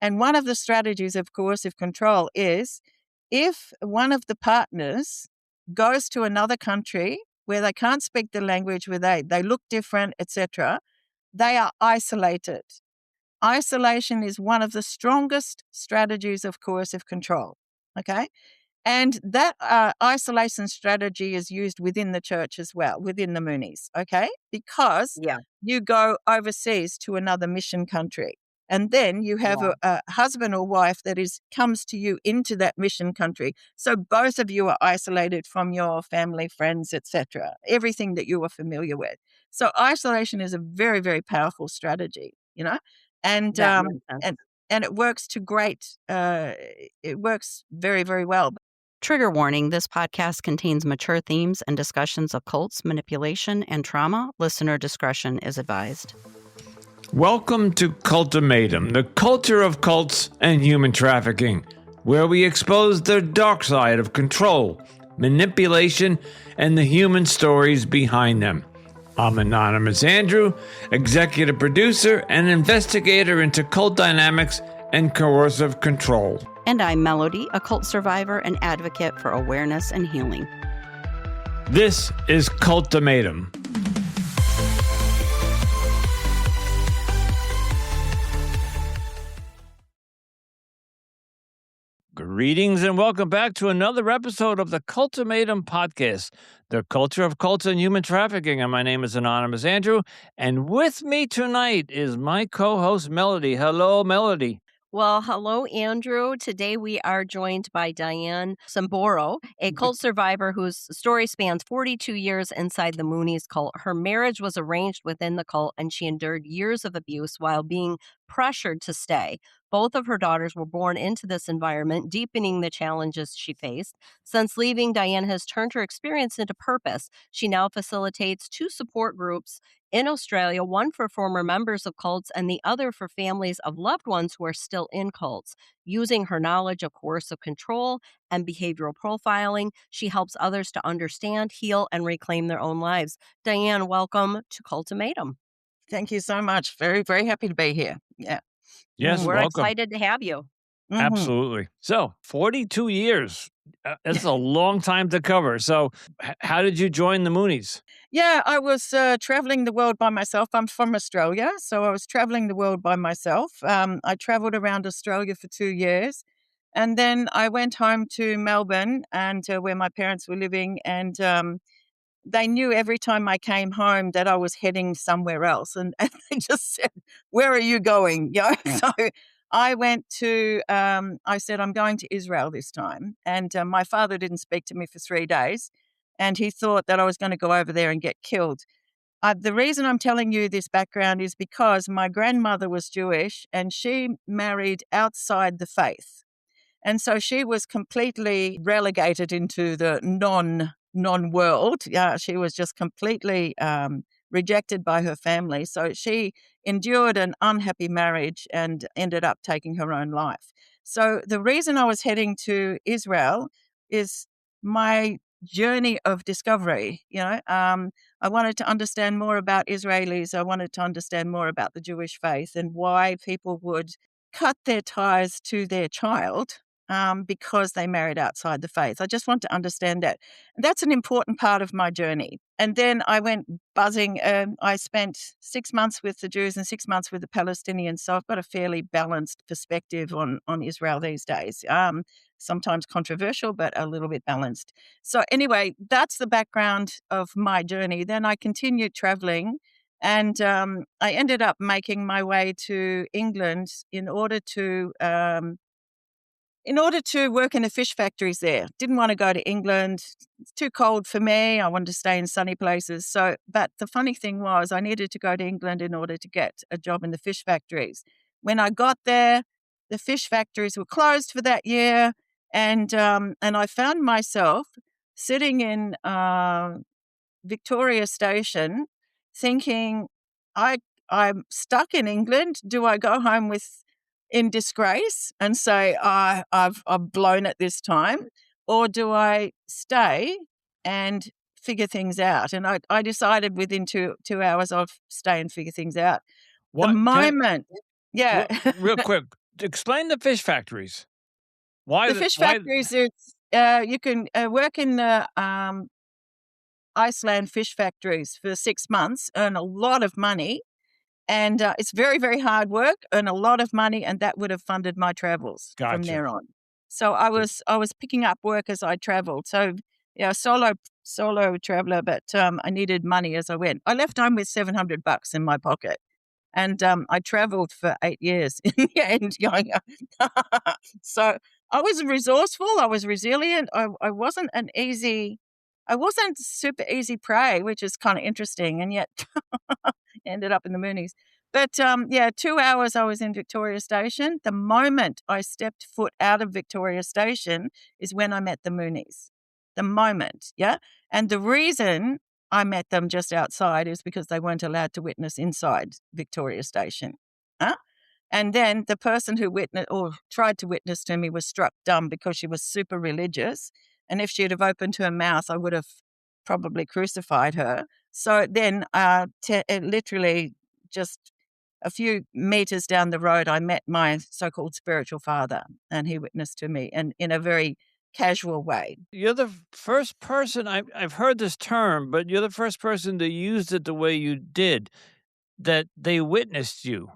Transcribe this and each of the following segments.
And one of the strategies of coercive control is if one of the partners goes to another country where they can't speak the language, where they look different, etc., they are isolated. Isolation is one of the strongest strategies of coercive control, okay? And that isolation strategy is used within the church as well, within the Moonies, okay? Because you go overseas to another mission country. And then you have a husband or wife that comes to you into that mission country. So both of you are isolated from your family, friends, etc., everything that you are familiar with. So isolation is a very, very powerful strategy, and it works to great. It works very, very well. Trigger warning, this podcast contains mature themes and discussions of cults, manipulation, and trauma. Listener discretion is advised. Welcome to Cultimatum, the culture of cults and human trafficking, where we expose the dark side of control, manipulation, and the human stories behind them. I'm Anonymous Andrew, executive producer and investigator into cult dynamics and coercive control. And I'm Melody, a cult survivor and advocate for awareness and healing. This is Cultimatum. Greetings and welcome back to another episode of the Cultimatum Podcast, the culture of cults and human trafficking. And my name is Anonymous Andrew, and with me tonight is my co-host Melody. Hello, Melody. Well, hello, Andrew. Today we are joined by Dianne Simboro, a cult survivor whose story spans 42 years inside the Moonies cult. Her marriage was arranged within the cult, and she endured years of abuse while being pressured to stay. Both of her daughters were born into this environment, deepening the challenges she faced. Since leaving, Dianne has turned her experience into purpose. She now facilitates 2 support groups in Australia, one for former members of cults and the other for families of loved ones who are still in cults. Using her knowledge of coercive control and behavioral profiling, she helps others to understand, heal, and reclaim their own lives. Dianne, welcome to Cultimatum. Thank you so much. Very, very happy to be here. Yeah. Yes, We're welcome. excited to have you. Mhm. Absolutely. So, 42 years. That's a long time to cover. So, how did you join the Moonies? Yeah, I was traveling the world by myself. I'm from Australia, so I was traveling the world by myself. I traveled around Australia for 2 years, and then I went home to Melbourne and where my parents were living, and they knew every time I came home that I was heading somewhere else, and they just said, "Where are you going?" So I went to. I said, "I'm going to Israel this time," and my father didn't speak to me for 3 days, and he thought that I was going to go over there and get killed. The reason I'm telling you this background is because my grandmother was Jewish, and she married outside the faith. And so she was completely relegated into the non-world. Yeah, she was just completely rejected by her family. So she endured an unhappy marriage and ended up taking her own life. So the reason I was heading to Israel is my journey of discovery. I wanted to understand more about Israelis. I wanted to understand more about the Jewish faith and why people would cut their ties to their child because they married outside the faith. I just want to understand that. That's an important part of my journey. And then I went buzzing. I spent 6 months with the Jews and 6 months with the Palestinians. So I've got a fairly balanced perspective on Israel these days. Sometimes controversial, but a little bit balanced. So anyway, that's the background of my journey. Then I continued traveling. And I ended up making my way to England in order to work in the fish factories there. Didn't want to go to England. It's too cold for me. I wanted to stay in sunny places. But the funny thing was I needed to go to England in order to get a job in the fish factories. When I got there, the fish factories were closed for that year. And I found myself sitting in Victoria Station thinking, I'm stuck in England. Do I go home in disgrace and say, I've blown it this time? Or do I stay and figure things out? And I decided within two hours I'll stay and figure things out. What? The moment, yeah. Real quick, Explain the fish factories. Why The fish factories, it's you can work in the Iceland fish factories for 6 months, earn a lot of money, and it's very, very hard work, earn a lot of money, and that would have funded my travels from Gotcha. there on. So I was picking up work as I traveled. So yeah, solo traveler, but I needed money as I went. I left home with $700 in my pocket. And I traveled for 8 years in the end going, so I was resourceful. I was resilient. I wasn't super easy prey, which is kind of interesting. And yet ended up in the Moonies. But yeah, 2 hours I was in Victoria Station. The moment I stepped foot out of Victoria Station is when I met the Moonies. The moment, yeah? And the reason I met them just outside is because they weren't allowed to witness inside Victoria Station. Huh? And then the person who witnessed or tried to witness to me was struck dumb because she was super religious. And if she'd have opened her mouth, I would have probably crucified her. So then, literally just a few meters down the road, I met my so-called spiritual father, and he witnessed to me, and in a very casual way. You're the first person I've heard this term, but you're the first person that used it the way you did, that they witnessed you.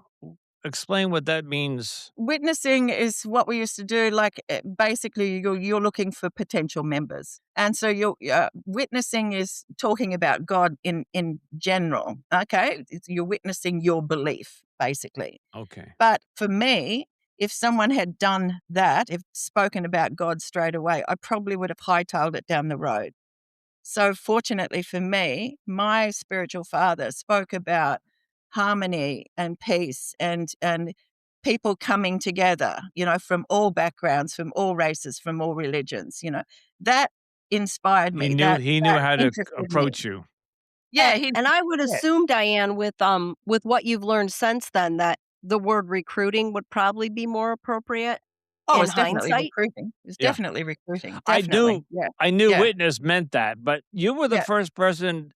Explain what that means. Witnessing is what we used to do. Like basically, you're looking for potential members, and so you're witnessing is talking about God in general. Okay, you're witnessing your belief basically. Okay. But for me, if someone had done that, if spoken about God straight away, I probably would have hightailed it down the road. So fortunately for me, my spiritual father spoke about harmony and peace and people coming together, from all backgrounds, from all races, from all religions, That inspired He me. knew That he knew that how to interested me. approach you. Yeah, And I would yeah. assume, Diane, with what you've learned since then, that the word recruiting would probably be more appropriate Oh, in it's definitely hindsight. recruiting. It's Yeah. definitely recruiting. I Definitely. knew Yeah. I knew Yeah. witness meant that, but you were the Yeah. first person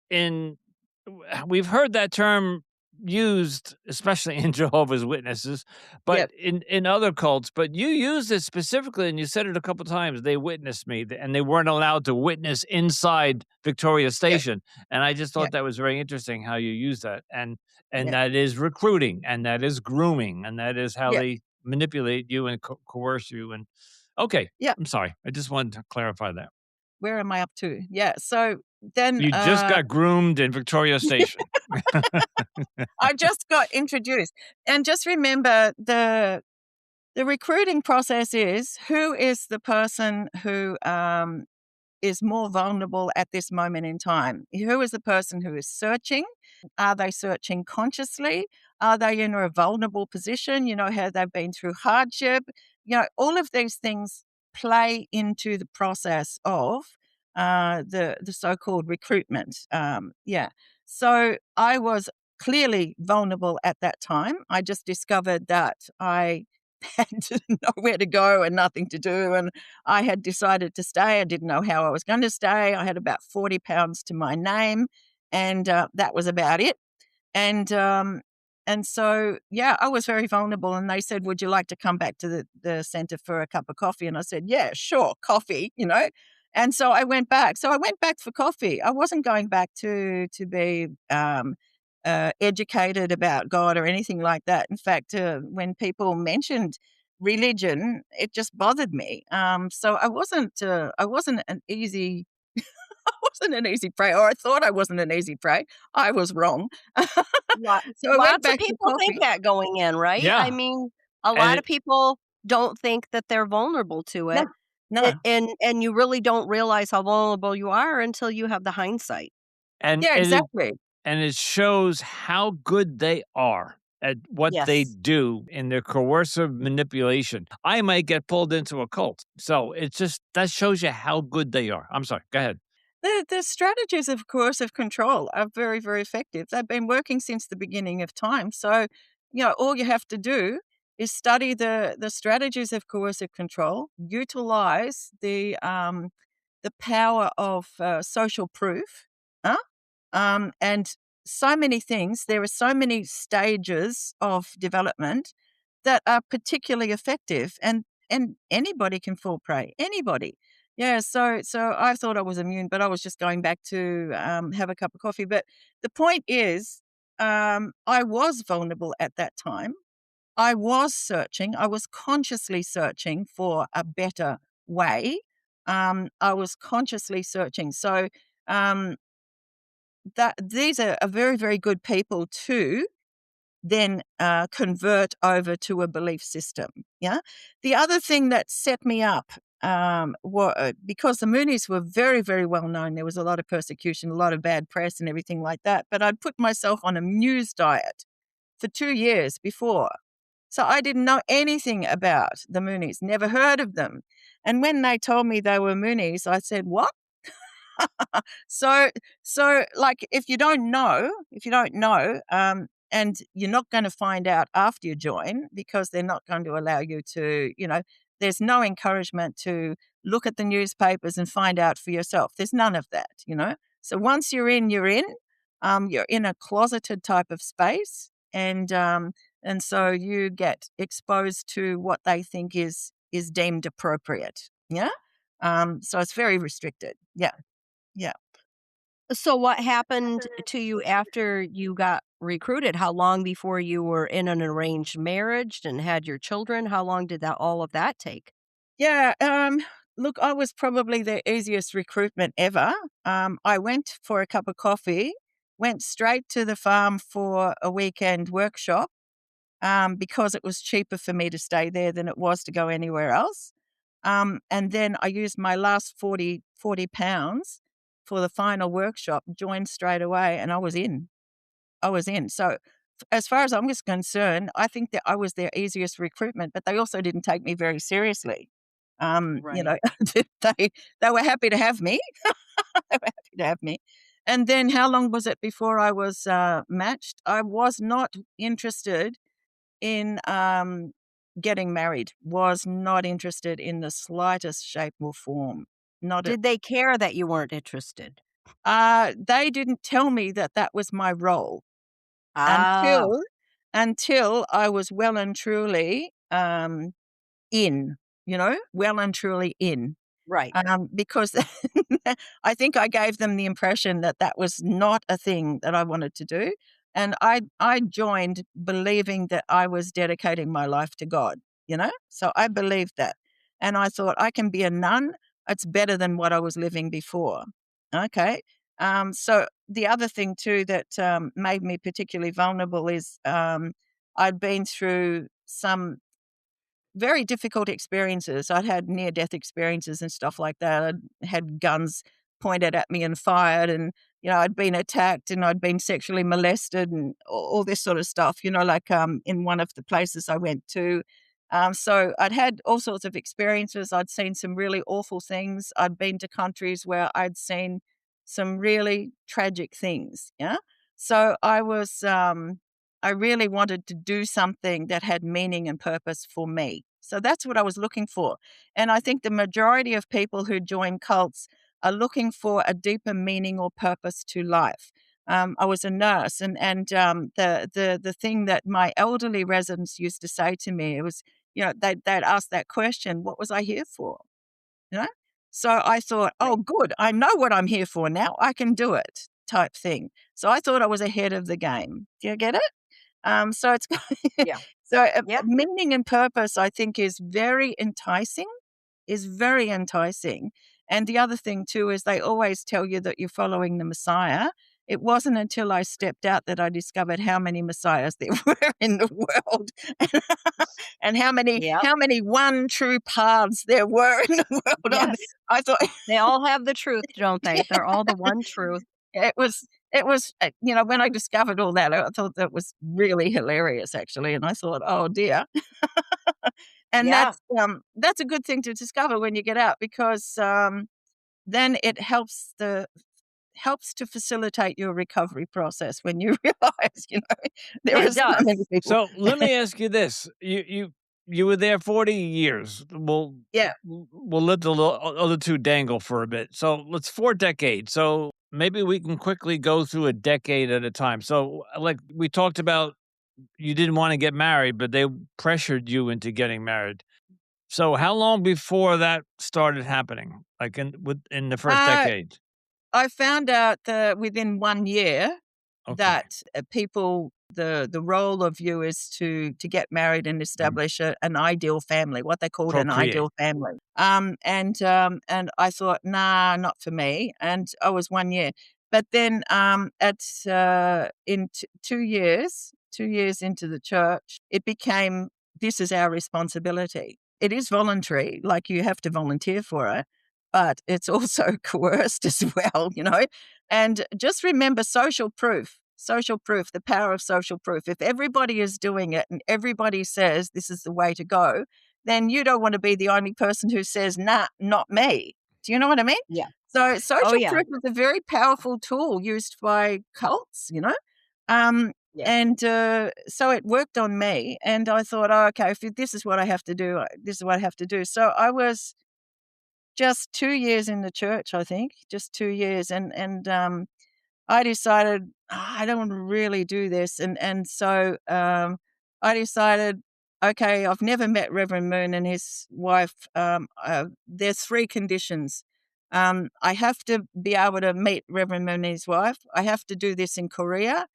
we've heard that term used, especially in Jehovah's Witnesses, but Yep. in other cults, but you used it specifically and you said it a couple times. They witnessed me and they weren't allowed to witness inside Victoria Yeah. Station. And I just Yeah. thought that was very interesting how you use that. And Yeah. that is recruiting and that is grooming and that is how Yeah. they manipulate you and coerce you. And okay, Yeah. I'm sorry. I just wanted to clarify that. Where am I up to? Yeah. So then You just got groomed in Victoria Station. I just got introduced. And just remember the recruiting process is who is the person who is more vulnerable at this moment in time? Who is the person who is searching? Are they searching consciously? Are they in a vulnerable position? Have they been through hardship? All of these things play into the process of the so-called recruitment. Yeah. So I was clearly vulnerable at that time. I just discovered that I had nowhere to go and nothing to do. And I had decided to stay. I didn't know how I was going to stay. I had about 40 pounds to my name, and that was about it. And so, yeah, I was very vulnerable. And they said, "Would you like to come back to the center for a cup of coffee?" And I said, "Yeah, sure, coffee." And so I went back. So I went back for coffee. I wasn't going back to be educated about God or anything like that. In fact, when people mentioned religion, it just bothered me. So I wasn't an easy I wasn't an easy prey, or I thought I wasn't an easy prey. I was wrong. So I went Lots of back to people think coffee. that going in, right? I Yeah. mean, a And lot of people don't think that they're vulnerable to No, it. no. And you really don't realize how vulnerable you are until you have the hindsight. and Yeah, and it exactly. and it shows how good they are at what they Yes. do in their coercive manipulation. I might get pulled into a cult. So it's just that shows you how good they are. I'm sorry. Go ahead. The strategies of coercive control are very, very effective. They've been working since the beginning of time. So, all you have to do is study the strategies of coercive control, utilize the power of social proof, huh? And so many things. There are so many stages of development. that are particularly effective, and anybody can fall prey. Anybody. Yeah, so I thought I was immune, but I was just going back to have a cup of coffee. But the point is, I was vulnerable at that time. I was searching. I was consciously searching for a better way. I was consciously searching. So that these are very, very good people to then convert over to a belief system. Yeah. The other thing that set me up, because the Moonies were very, very well known. There was a lot of persecution, a lot of bad press, and everything like that. But I'd put myself on a news diet for 2 years before. So I didn't know anything about the Moonies, never heard of them. And when they told me they were Moonies, I said, "What?" So, like, if you don't know, and you're not going to find out after you join, because they're not going to allow you to, there's no encouragement to look at the newspapers and find out for yourself. There's none of that. So once you're in, you're in. You're in a closeted type of space, and so you get exposed to what they think is deemed appropriate. Yeah. So it's very restricted. Yeah. Yeah. So what happened to you after you got recruited? How long before you were in an arranged marriage and had your children? How long did all of that take? Yeah. Look, I was probably the easiest recruitment ever. I went for a cup of coffee, went straight to the farm for a weekend workshop, because it was cheaper for me to stay there than it was to go anywhere else. And then I used my last 40 pounds for the final workshop, joined straight away, and I was in. So as far as I'm concerned, I think that I was their easiest recruitment, but they also didn't take me very seriously. Right. They were happy to have me. They were happy to have me. And then how long was it before I was matched? I was not interested in getting married, was not interested in the slightest shape or form. Not at Did they care that you weren't interested? They didn't tell me that that was my role Ah, until I was well and truly in, well and truly in. right. Because I think I gave them the impression that that was not a thing that I wanted to do. And I joined believing that I was dedicating my life to God. So I believed that. And I thought, I can be a nun. It's better than what I was living before. Okay. So the other thing too that made me particularly vulnerable is I'd been through some very difficult experiences. I'd had near-death experiences and stuff like that. I'd had guns pointed at me and fired, and, I'd been attacked, and I'd been sexually molested, and all this sort of stuff, like in one of the places I went to. So I'd had all sorts of experiences. I'd seen some really awful things. I'd been to countries where I'd seen some really tragic things. Yeah. So I really wanted to do something that had meaning and purpose for me. So that's what I was looking for. And I think the majority of people who join cults are looking for a deeper meaning or purpose to life. I was a nurse, and the thing that my elderly residents used to say to me, it was, they'd ask that question, what was I here for? You know? So I thought, oh, Right. good, I know what I'm here for now. I can do it, type thing. So I thought I was ahead of the game. Do you get it? So it's Yeah. so Yeah. meaning and purpose, I think, is very enticing. And the other thing too is they always tell you that you're following the Messiah. It wasn't until I stepped out that I discovered how many messiahs there were in the world, and Yep. how many one true paths there were in the world. Yes. I thought They all have the truth, don't they? They're all the one truth. when I discovered all that, I thought that was really hilarious, actually, and I thought, "Oh, dear." And Yeah. that's a good thing to discover when you get out, because, then it helps to facilitate your recovery process when you realize, there are It so many does. people. So let me ask you this: you were there 40 years. Yeah. We'll let the other two dangle for a bit. So let's 4 decades. So maybe we can quickly go through a decade at a time. So, like we talked about you didn't want to get married, but they pressured you into getting married. So how long before that started happening? Like in the first Uh, decade? I found out within 1 year Okay. that people the role of you is to get married and establish an ideal family, what they called an Procreate. ideal family. And I thought, nah, not for me. And I was 1 year, but then in 2 years into the church, it became this is our responsibility. It is voluntary, like you have to volunteer for it, but it's also coerced as well, And just remember social proof, the power of social proof. If everybody is doing it and everybody says this is the way to go, then you don't want to be the only person who says, nah, not me. Do you know what I mean? Yeah. So Oh, social yeah. proof is a very powerful tool used by cults. Um, Yeah. and so it worked on me. And I thought, oh, okay, if this is what I have to do, this is what I have to do. So I was just 2 years in the church, I think, just 2 years, and I decided, I don't wanna really do this," and so, I decided, okay, I've never met Reverend Moon and his wife, there's 3 conditions. I have to be able to meet Reverend Moon and his wife, I have to do this in Korea,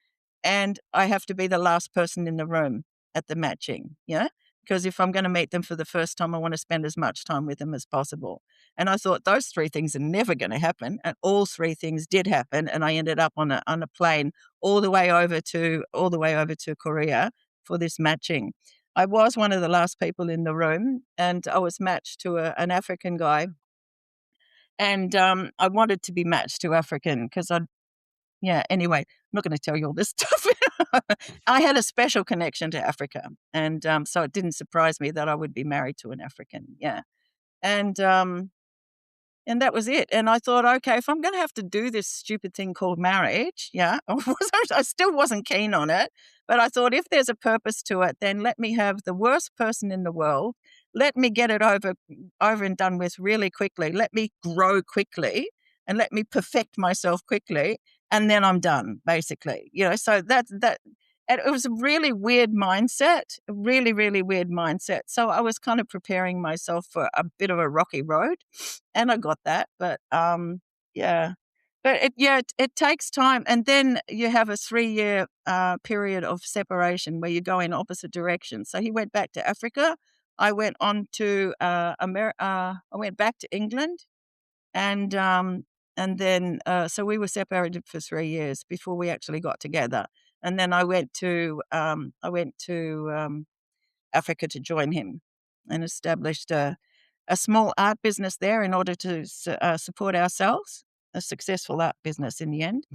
and I have to be the last person in the room at the matching, because if I'm gonna meet them for the first time, I wanna spend as much time with them as possible. And I thought those 3 things are never gonna happen, and all 3 things did happen, and I ended up on a plane all the way over to Korea for this matching. I was one of the last people in the room, and I was matched to an African guy, and, I wanted to be matched to African because anyway, I'm not gonna tell you all this stuff. I had a special connection to Africa, and, so it didn't surprise me that I would be married to an African, and, and that was it, and I thought, "Okay, if I'm gonna have to do this stupid thing called marriage," I still wasn't keen on it, but I thought, "If there's a purpose to it, then let me have the worst person in the world, let me get it over and done with really quickly, let me grow quickly, and let me perfect myself quickly, and then I'm done," basically, so that and it was a really weird mindset, a really, really weird mindset, so I was kind of preparing myself for a bit of a rocky road, and I got that, but, yeah. But it takes time, and then you have a 3-year, period of separation where you go in opposite directions. So he went back to Africa, I went on to, I went back to England, and then, so we were separated for 3 years before we actually got together, and then I went to Africa to join him and established a small art business there in order to support ourselves, a successful art business in the end.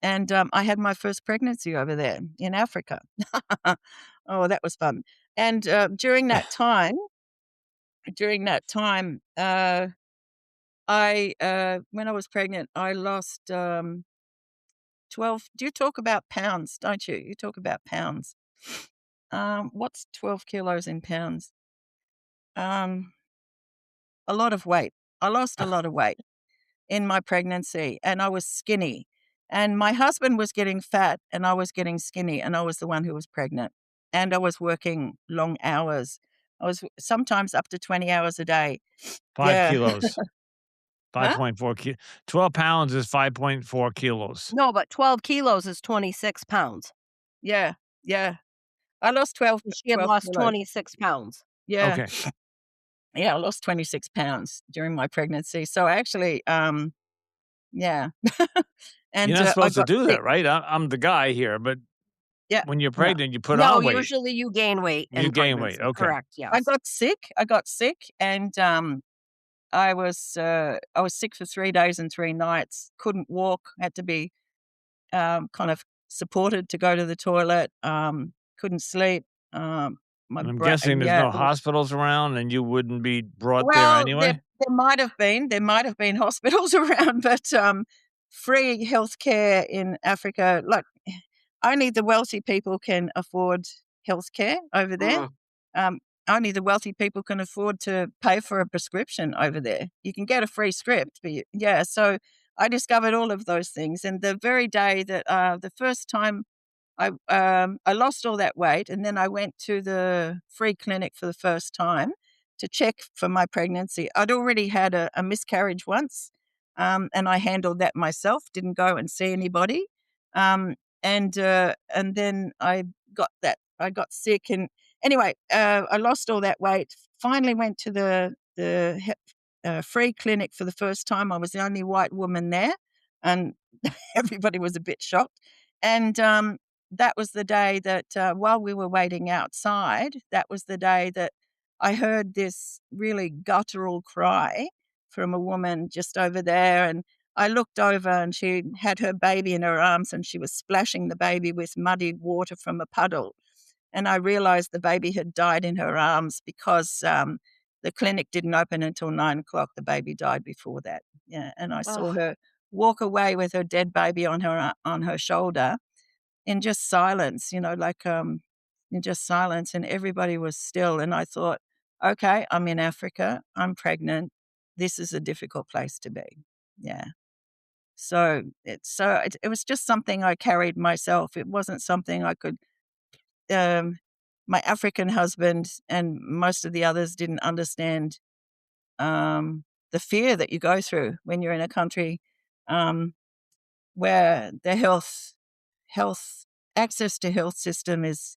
And I had my first pregnancy over there in Africa. Oh, that was fun. And during that time, when I was pregnant, I lost 12. Do you talk about pounds, don't you? You talk about pounds. What's 12 kilos in pounds? Um, a lot of weight. I lost a lot of weight in my pregnancy, and I was skinny. And my husband was getting fat, and I was getting skinny, and I was the one who was pregnant. And I was working long hours. I was sometimes up to 20 hours a day. 5 Yeah. kilos. Huh? 5.4 12 pounds is 5.4 kilos. No, but 12 kilos is 26 pounds. Yeah. Yeah. I lost 12, She had 12 lost kilos. 26 pounds. Yeah. Okay. Yeah. I lost 26 pounds during my pregnancy. So actually, yeah. You're And not I supposed to got do sick. that, right? I'm the guy here, but Yeah. when you're No. pregnant, you put No, on weight. usually you gain weight You in gain weight. pregnancy. Okay. Correct. I Yes. got sick. And I was sick for 3 days and 3 nights. Couldn't walk. Had to be kind of supported to go to the toilet. Couldn't sleep. My And I'm brain. guessing there's Yeah. no hospitals around and you wouldn't be brought there Well, there anyway? there might have been. There might have been hospitals around, but, free healthcare in Africa, like, only the wealthy people can afford healthcare over there. Mm. Um, only the wealthy people can afford to pay for a prescription over there. You can get a free script, but so I discovered all of those things, and the very day that, the first time I lost all that weight, and then I went to the free clinic for the first time to check for my pregnancy. I'd already had a miscarriage once, and I handled that myself. Didn't go and see anybody, and then I got that. I got sick, and anyway, I lost all that weight. Finally, went to the free clinic for the first time. I was the only white woman there, and everybody was a bit shocked. And that was the day that while we were waiting outside, that was the day that I heard this really guttural cry from a woman just over there. And I looked over and she had her baby in her arms and she was splashing the baby with muddy water from a puddle. And I realized the baby had died in her arms because the clinic didn't open until 9 o'clock. The baby died before that. Yeah. And I saw Oh, her walk away with her dead baby on her shoulder in just silence, in just silence, and everybody was still. And I thought, okay, I'm in Africa, I'm pregnant. This is a difficult place to be. Yeah. So it was just something I carried myself. It wasn't something I could. Um, my African husband and most of the others didn't understand the fear that you go through when you're in a country um, where the health access to health system is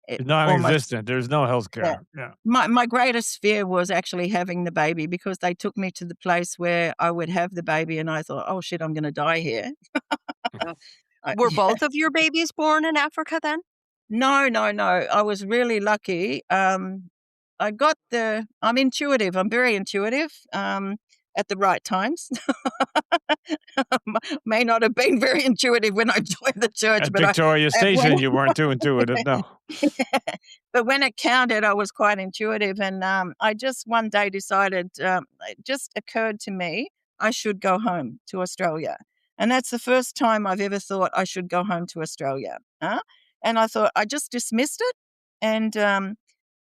It's almost. non-existent. There's no health Yeah. care. Yeah. My greatest fear was actually having the baby because they took me to the place where I would have the baby, and I thought, "Oh, shit, I'm gonna die here." oh. I Were both of your babies born in Africa then? No, no, no. I was really lucky. I'm intuitive. I'm very intuitive, at the right times. May not have been very intuitive when I joined the church, At but Victoria when Station, you weren't too intuitive. No. but when it counted, I was quite intuitive, and I just one day decided. It just occurred to me I should go home to Australia, and that's the first time I've ever thought I should go home to Australia. And I thought I just dismissed it, and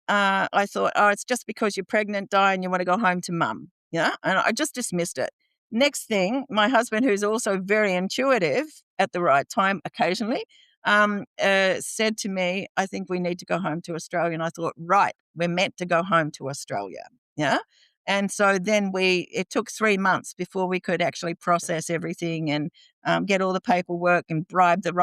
I thought, oh, it's just because you're pregnant, Di, and you want to go home to mum. Yeah. And I just dismissed it. Next thing, my husband, who's also very intuitive at the right time occasionally, said to me, I think we need to go home to Australia. And I thought, right, we're meant to go home to Australia. Yeah. And so then it took 3 months before we could actually process everything and get all the paperwork and bribe the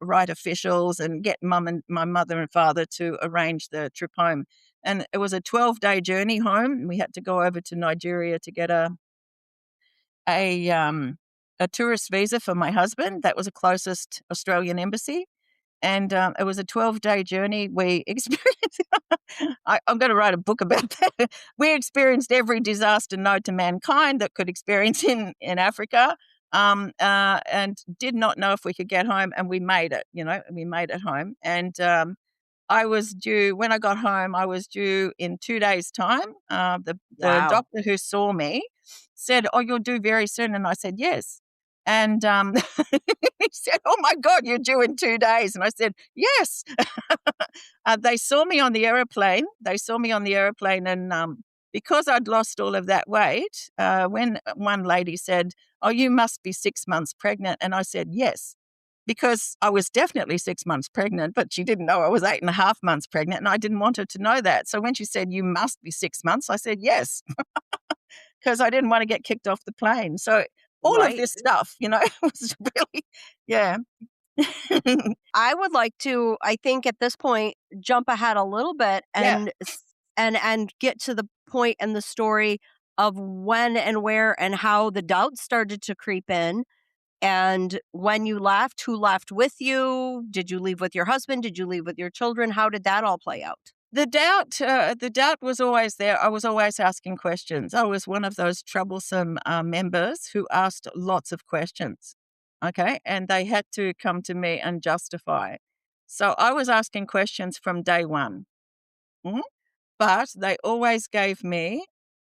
right officials and get mum and my mother and father to arrange the trip home. And it was a 12-day journey home. We had to go over to Nigeria to get a a tourist visa for my husband. That was the closest Australian embassy. And it was a 12-day journey. We experienced, I'm going to write a book about that. We experienced every disaster known to mankind that could experience in Africa, and did not know if we could get home. And we made it, we made it home. And when I got home, I was due in 2 days' time. The Wow. doctor who saw me said, "Oh, you'll do very soon." And I said, "Yes." And he said, "Oh my God, you're due in 2 days." And I said, "Yes." They saw me on the aeroplane. And because I'd lost all of that weight, when one lady said, "Oh, you must be 6 months pregnant," and I said, "Yes." Because I was definitely 6 months pregnant, but she didn't know I was 8.5 months pregnant, and I didn't want her to know that. So when she said, "You must be 6 months," I said, "Yes," because I didn't want to get kicked off the plane. So all of Right. this stuff, was really, yeah. I would like to, I think at this point, jump ahead a little bit Yeah. and get to the point in the story of when and where and how the doubts started to creep in. And when you left, who left with you? Did you leave with your husband? Did you leave with your children? How did that all play out? The doubt was always there. I was always asking questions. I was one of those troublesome members who asked lots of questions. Okay. And they had to come to me and justify. So I was asking questions from day one. Mhm. But they always gave me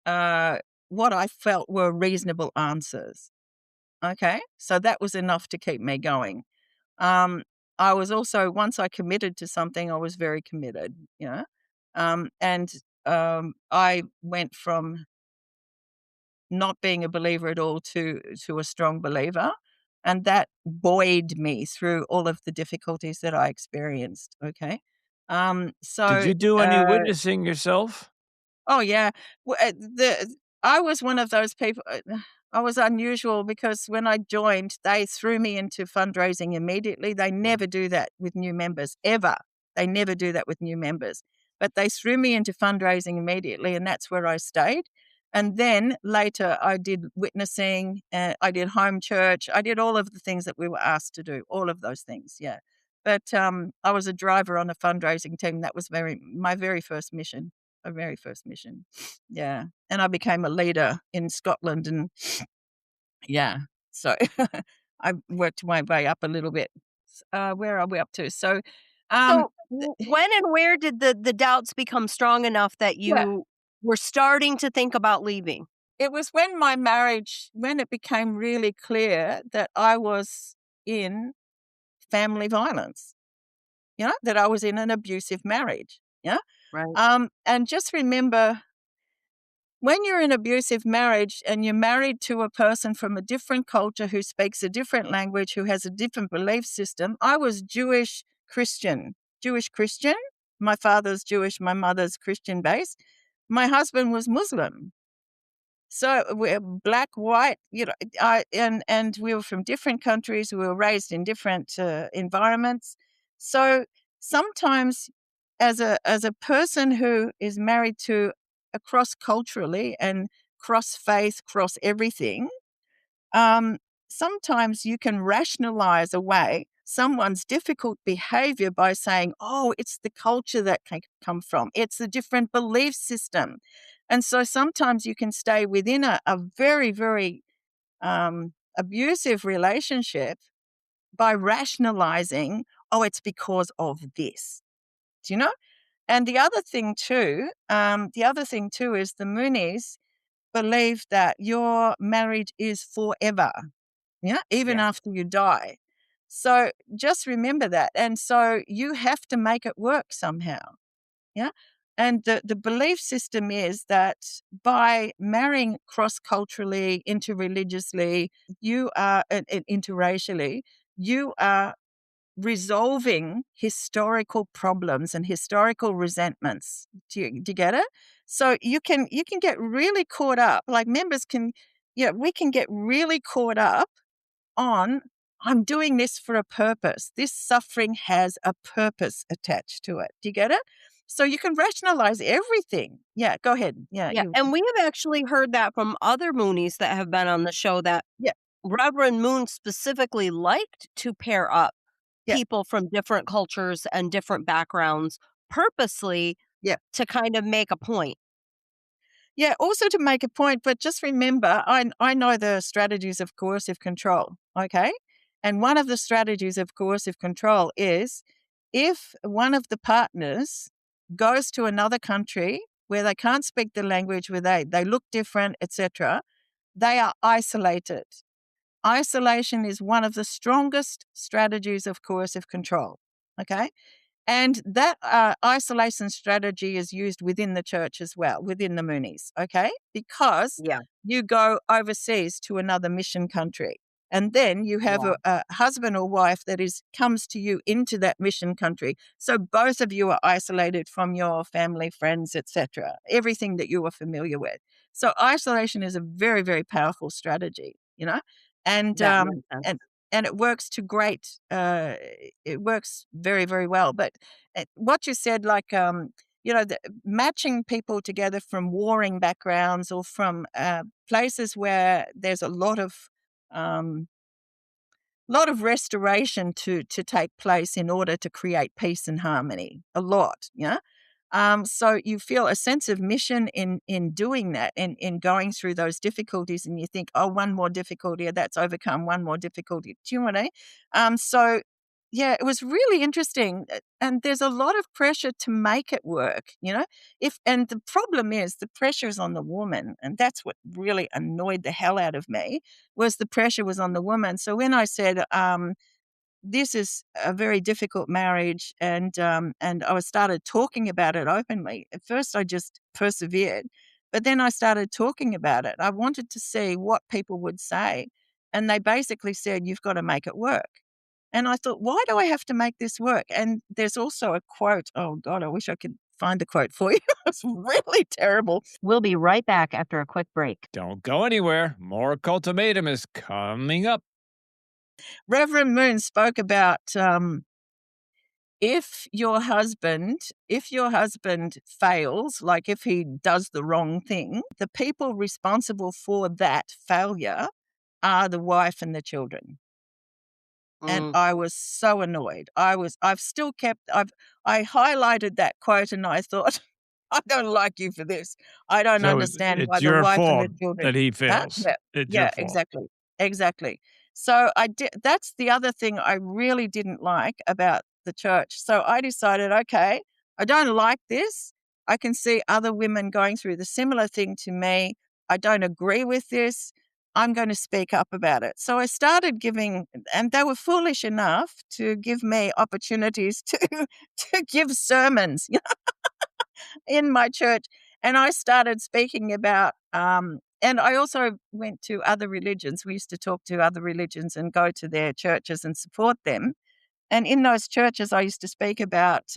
uh, what I felt were reasonable answers. Okay. So that was enough to keep me going. Um, I was also, once I committed to something, I was very committed, and I went from not being a believer at all to a strong believer. And that buoyed me through all of the difficulties that I experienced. Okay. Did you do any witnessing yourself? Oh yeah, I was one of those people. I was unusual because when I joined, they threw me into fundraising immediately. They never do that with new members ever. They never do that with new members. But they threw me into fundraising immediately, and that's where I stayed. And then later, I did witnessing. I did home church. I did all of the things that we were asked to do. All of those things, yeah. But I was a driver on a fundraising team. That was my very first mission. A very first mission. Yeah. And I became a leader in Scotland and yeah. So I worked my way up a little bit. Where are we up to? So So th- when and where did the doubts become strong enough that yeah, you were starting to think about leaving? it was when it became really clear that I was in family violence, that I was in an abusive marriage. Yeah. Right. And just remember, when you're in abusive marriage and you're married to a person from a different culture who speaks a different language, who has a different belief system, I was Jewish Christian. My father's Jewish, my mother's Christian based. My husband was Muslim. So we're black, white, and we were from different countries. We were raised in different environments. So sometimes, as a person who is married to across culturally and cross faith, cross everything, um, sometimes you can rationalize away someone's difficult behavior by saying, oh, it's the culture that can come from, it's a different belief system. And so sometimes you can stay within a very, very abusive relationship by rationalizing, oh, it's because of this. Do you know? And the other thing too is the Moonies believe that your marriage is forever, even Yeah. after you die. So just remember that. And so you have to make it work somehow. Yeah. And the belief system is that by marrying cross culturally, interreligiously, and interracially, you are resolving historical problems and historical resentments. Do you get it? So you can get really caught up. Like members can, we can get really caught up on, I'm doing this for a purpose. This suffering has a purpose attached to it. Do you get it? So you can rationalize everything. Yeah, go ahead. Yeah, Yeah. And we have actually heard that from other Moonies that have been on the show that yeah, Reverend Moon specifically liked to pair up yeah, people from different cultures and different backgrounds purposely yeah. to kind of make a point. Yeah, also to make a point, but just remember, I know the strategies of coercive control, okay? And one of the strategies of coercive control is if one of the partners goes to another country where they can't speak the language, where they look different, etc., they are isolated. Isolation is one of the strongest strategies of coercive control, okay? And that isolation strategy is used within the church as well, within the Moonies, okay? Because Yeah. you go overseas to another mission country, and then you have Yeah. a husband or wife that comes to you into that mission country. So both of you are isolated from your family, friends, etc., everything that you are familiar with. So isolation is a very, very powerful strategy, and That makes sense. and it works to great. It works very, very well. But what you said, like matching people together from warring backgrounds or from places where there's a um, lot of restoration to take place in order to create peace and harmony. A lot, yeah. So you feel a sense of mission in doing that, in going through those difficulties, and you think, oh, one more difficulty, that's overcome, one more difficulty. Do you know what I mean? So yeah, it was really interesting, and there's a lot of pressure to make it work. And the problem is the pressure is on the woman, and that's what really annoyed the hell out of me. Was the pressure was on the woman. So when I said, this is a very difficult marriage, and I started talking about it openly. At first, I just persevered, but then I started talking about it. I wanted to see what people would say, And they basically said, you've got to make it work. And I thought, why do I have to make this work? And there's also a quote. Oh, God, I wish I could find the quote for you. It's really terrible. We'll be right back after a quick break. Don't go anywhere. More Cultimatum is coming up. Reverend Moon spoke about if your husband fails, like if he does the wrong thing, the people responsible for that failure are the wife and the children. And I was so annoyed. I highlighted that quote and I thought, I don't like you for this. I don't understand why it's the your wife and the fault children. that he Huh? fails. Yeah, It's your fault. exactly. Exactly. So that's the other thing I really didn't like about the church. So I decided, okay, I don't like this. I can see other women going through the similar thing to me. I don't agree with this. I'm going to speak up about it. So I started giving, and they were foolish enough to give me opportunities to give sermons in my church. And I started speaking about, and I also went to other religions. We used to talk to other religions and go to their churches and support them. And in those churches, I used to speak about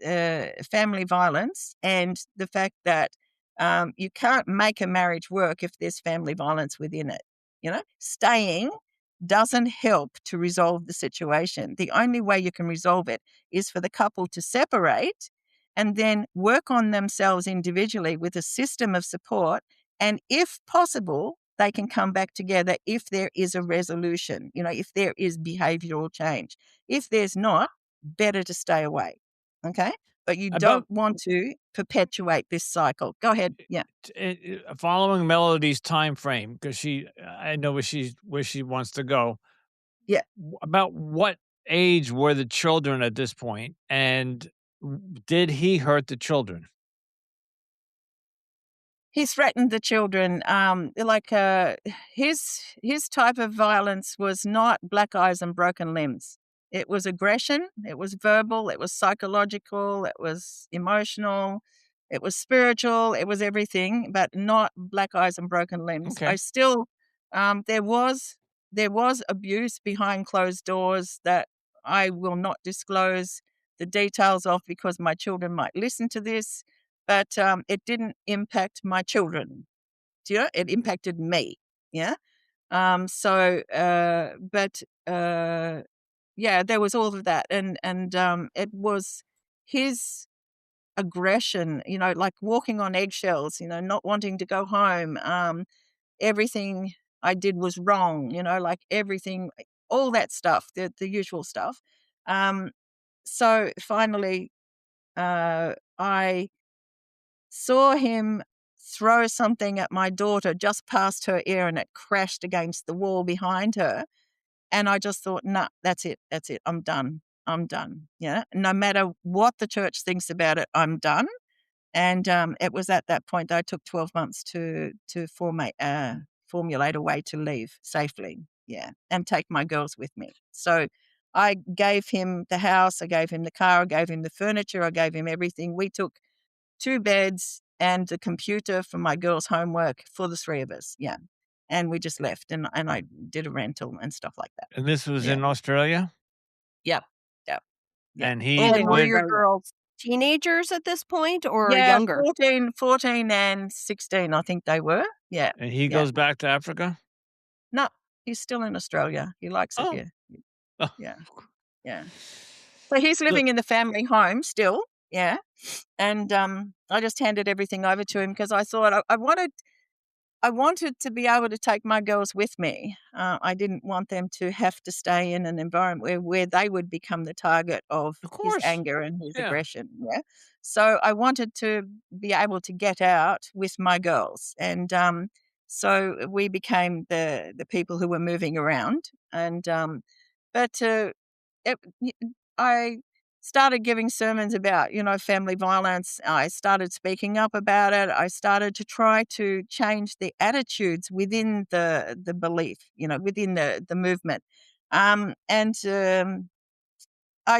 family violence and the fact that you can't make a marriage work if there's family violence within it. Staying doesn't help to resolve the situation. The only way you can resolve it is for the couple to separate and then work on themselves individually with a system of support. And if possible, they can come back together if there is a resolution, if there is behavioral change. If there's not, better to stay away. Okay? But you don't want to perpetuate this cycle. Go ahead. Yeah. Following Melody's time frame, because I know where she wants to go. Yeah. About what age were the children at this point, and did he hurt the children? He threatened the children. His type of violence was not black eyes and broken limbs. It was aggression. It was verbal. It was psychological. It was emotional. It was spiritual. It was everything, but not black eyes and broken limbs. Okay. I still, there was abuse behind closed doors that I will not disclose the details of because my children might listen to this. But it didn't impact my children. It impacted me. Yeah. There was all of that, and it was his aggression. Like walking on eggshells. Not wanting to go home. Everything I did was wrong. Like everything, all that stuff, the usual stuff. So finally, I saw him throw something at my daughter just past her ear and it crashed against the wall behind her. And I just thought, nah, that's it. I'm done. Yeah. No matter what the church thinks about it, I'm done. And it was at that point that I took 12 months to formulate a way to leave safely. Yeah. And take my girls with me. So I gave him the house, I gave him the car, I gave him the furniture, I gave him everything. We took 2 beds and the computer for my girls' homework for the 3 of us. Yeah. And we just left and I did a rental and stuff like that. And this was in Australia? Yep. And were your girls teenagers at this point or younger? 14 and 16, I think they were. Yeah. And he goes back to Africa? No, he's still in Australia. He likes it here. Oh. Yeah. So he's living in the family home still. Yeah. And I just handed everything over to him because I thought I wanted to be able to take my girls with me. I didn't want them to have to stay in an environment where they would become the target of his anger and his aggression. Yeah. So I wanted to be able to get out with my girls. And so we became the people who were moving around. And I started giving sermons about, family violence. I started speaking up about it. I started to try to change the attitudes within the belief, within the movement. I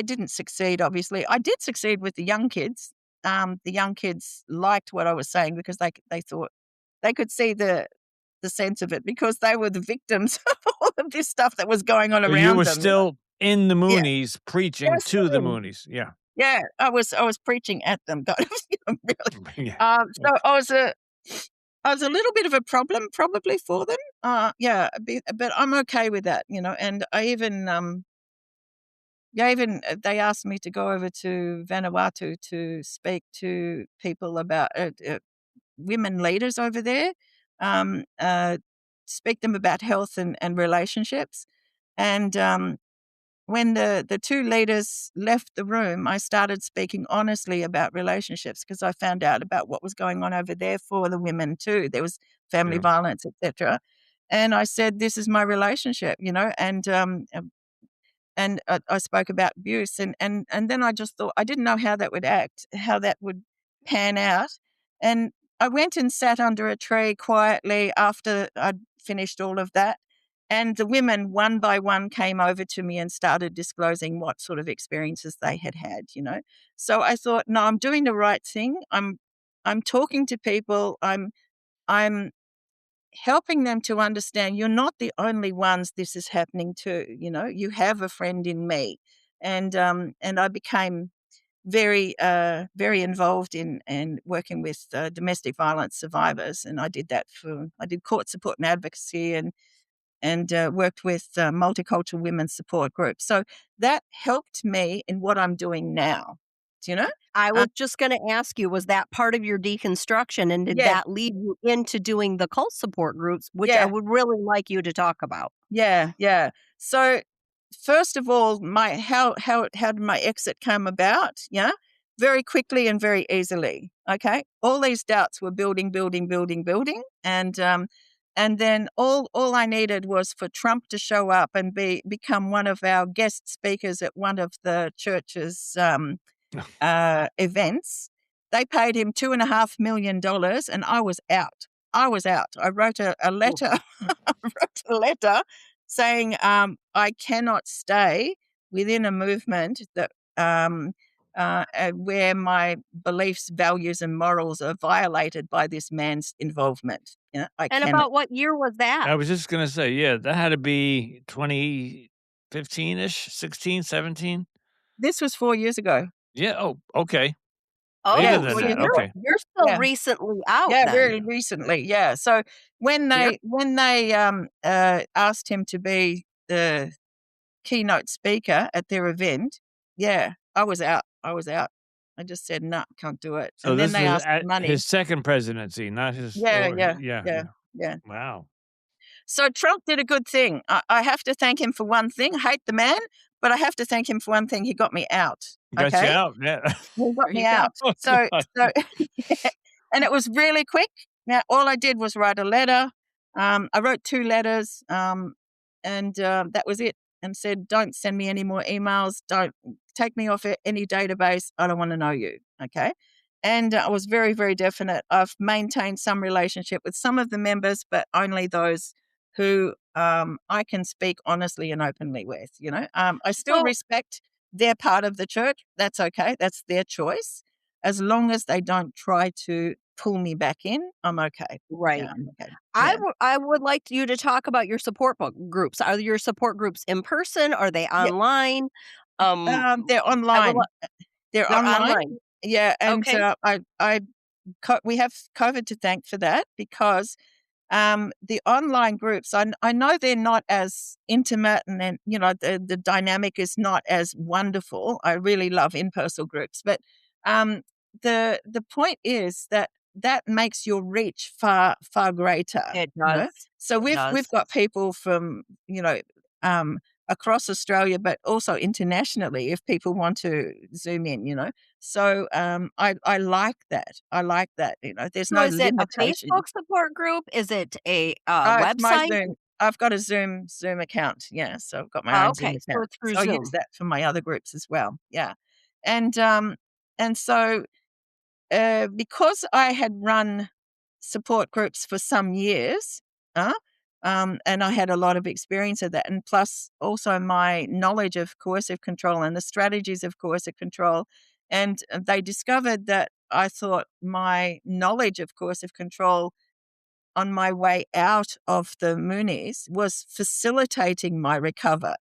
didn't succeed, obviously. I did succeed with the young kids. The young kids liked what I was saying because they thought they could see the the sense of it because they were the victims of all of this stuff that was going on So you around were them. still in the Yeah. Moonies preaching Yes, to the I am. Moonies. Yeah. Yeah, I was preaching at them. God, really. Yeah. So I was a little bit of a problem probably for them. Yeah, but I'm okay with that, And I even they asked me to go over to Vanuatu to speak to people about women leaders over there, speak them about health and relationships. And when the two leaders left the room, I started speaking honestly about relationships because I found out about what was going on over there for the women too. There was family Yeah. violence, etc. And I said, "This is my relationship," and I spoke about abuse, and then I just thought I didn't know how that would pan out, and I went and sat under a tree quietly after I'd finished all of that, and the women one by one came over to me and started disclosing what sort of experiences they had had. So I thought, no, I'm doing the right thing. I'm talking to people. I'm helping them to understand you're not the only ones this is happening to. You have a friend in me, and I became very involved in and working with domestic violence survivors, and I did court support and advocacy, and worked with multicultural women's support groups. So that helped me in what I'm doing now. Do you know? I Uh, was just going to ask you, was that part of your deconstruction? And did yeah, that lead you into doing the cult support groups, which I yeah. would really like you to talk about? Yeah, yeah. So first of all, my how did my exit come about? Yeah, very quickly and very easily. Okay, all these doubts were building, building, building, building, and then all I needed was for Trump to show up and become one of our guest speakers at one of the church's events. They paid him $2.5 million, and I was out. I was out. I wrote a Oof. letter. I wrote a letter saying I cannot stay within a movement that where my beliefs, values, and morals are violated by this man's involvement. I And cannot. about what year was that? I was just going to say, yeah, that had to be 2015-ish, 16, 17. This was 4 years ago. Yeah. Oh, okay. Later Yeah, Oh, than four so years that. ago. Okay. you're still Yeah. recently out Yeah, then. very recently. Yeah. So Yep. when they asked him to be the keynote speaker at their event, yeah, I was out. I was out. I just said, "No, can't do it." So And then this they was asked for at money. his second presidency, not his, Yeah, or yeah, yeah, yeah, yeah. yeah. Wow. So Trump did a good thing. I have to thank him for one thing. I hate the man, but I have to thank him for one thing. He got me out. Got you Okay, out. Yeah. he got There me you go. out. Oh, So God. yeah. And it was really quick. Now all I did was write a letter. I wrote 2 letters, and that was it. And said, "Don't send me any more emails. Don't take me off any database. I don't want to know you." Okay. And I was very, very definite. I've maintained some relationship with some of the members, but only those who I can speak honestly and openly with. I still So, respect their part of the church. That's okay. That's their choice. As long as they don't try to pull me back in, I'm okay. right. Yeah, I'm okay. I Yeah. w- I would like you to talk about your support groups. Are your support groups in person? Are they Yeah. online? Um, They're I would. online. They're They're online. online. Yeah, and Okay. we have COVID to thank for that because the online groups, I know they're not as intimate, and then the dynamic is not as wonderful. I really love in-person groups, but um, the point is that makes your reach far far greater. It You know, does. so It we've does. got people from um, across Australia, but also internationally if people want to zoom in. So I like that. I like that. There's So no is it a limitation. Facebook support group? Is it a It's my website? Zoom. I've got a Zoom account. Yeah, so I've got my Oh, own Zoom okay, so account. it's through So I use Zoom. that for my other groups as well. Yeah, and so because I had run support groups for some years, and I had a lot of experience of that, and plus also my knowledge of coercive control and the strategies of coercive control, and they discovered that I thought my knowledge of coercive control on my way out of the Moonies was facilitating my recovery.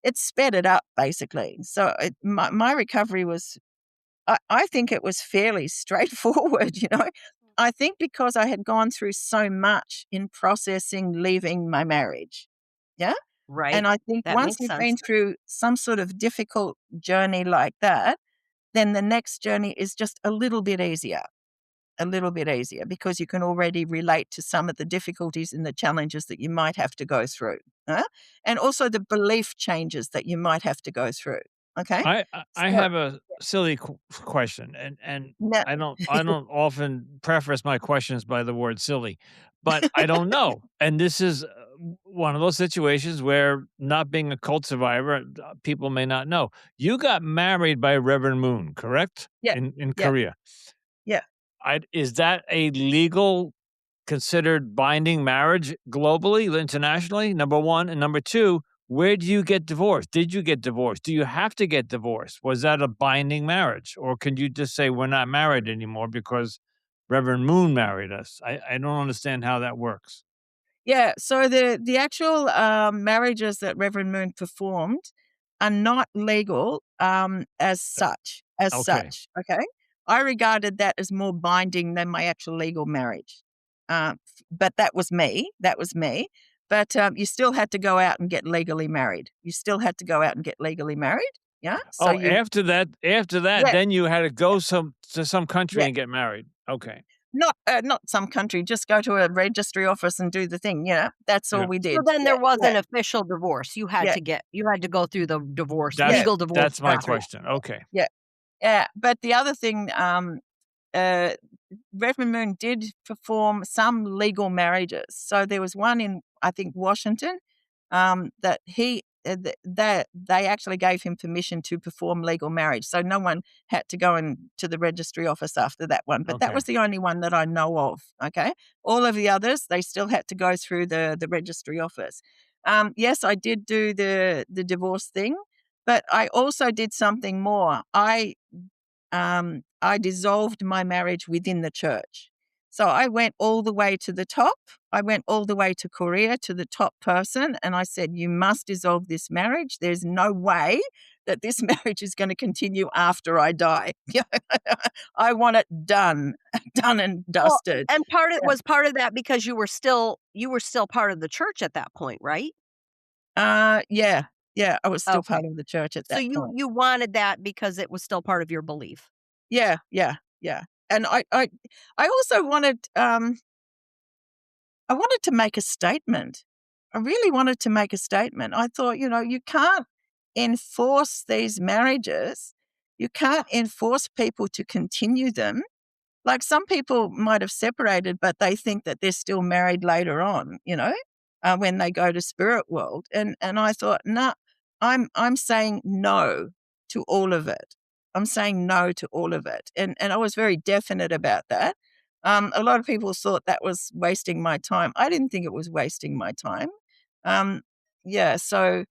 It sped it up, basically. So my recovery was, I think it was fairly straightforward, I think because I had gone through so much in processing leaving my marriage. Yeah. Right. And I think That once makes you've sense. been through some sort of difficult journey like that, then the next journey is just a little bit easier, because you can already relate to some of the difficulties and the challenges that you might have to go through. And also the belief changes that you might have to go through. Okay. I So, have a silly question, and no, I don't often preface my questions by the word silly, but I don't know. And this is one of those situations where, not being a cult survivor, people may not know. You got married by Reverend Moon, correct? yeah, In yeah, Korea. yeah. Is that a legal, considered binding marriage globally, internationally? Number one. And number two, where do you get divorced? Did you get divorced? Do you have to get divorced? Was that a binding marriage? Or can you just say, we're not married anymore because Reverend Moon married us? I don't understand how that works. Yeah, so the actual marriages that Reverend Moon performed are not legal as such. Okay. Okay, I regarded that as more binding than my actual legal marriage. But that was me. But you still had to go out and get legally married. Yeah. So Oh, after that, yeah, then you had to go to some country yeah. and get married. Okay. Not some country. Just go to a registry office and do the thing. That's all Yeah. we So did. then Yeah, there was yeah, an official divorce. You had yeah, to go through the yeah, legal divorce That's my process. question. Okay. yeah. Yeah, but the other thing, uh, Reverend Moon did perform some legal marriages. So there was one in, I think, Washington, that they actually gave him permission to perform legal marriage. So no one had to go to the registry office after that one. But that Okay. was the only one that I know of. Okay, all of the others, they still had to go through the registry office. Yes, I did do the divorce thing, but I also did something more. I dissolved my marriage within the church. So I went all the way to the top. I went all the way to Korea, to the top person, and I said, you must dissolve this marriage. There's no way that this marriage is going to continue after I die. I want it done, done and Well, dusted. and Yeah. was part of that because you were still part of the church at that point, right? Yeah, yeah. I was still Okay. part of the church at So that point. you wanted that because it was still part of your belief. Yeah, yeah, yeah. And I also I wanted to make a statement. I really wanted to make a statement. I thought, you can't enforce these marriages. You can't enforce people to continue them. Like some people might have separated, but they think that they're still married later on, when they go to spirit world. And I thought, no, I'm saying no to all of it. I'm saying no to all of it. And I was very definite about that. A lot of people thought that was wasting my time. I didn't think it was wasting my time. Yeah, so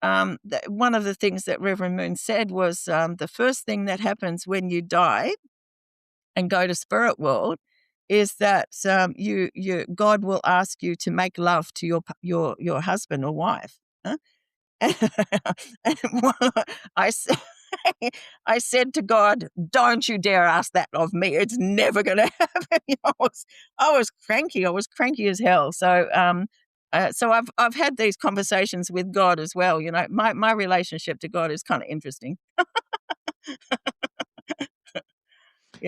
one of the things that Reverend Moon said was the first thing that happens when you die and go to spirit world is that God will ask you to make love to your husband or wife. Huh? And I said, I said to God, "Don't you dare ask that of me. It's never going to happen." I was cranky. I was cranky as hell. So I've had these conversations with God as well. My relationship to God is kind of interesting.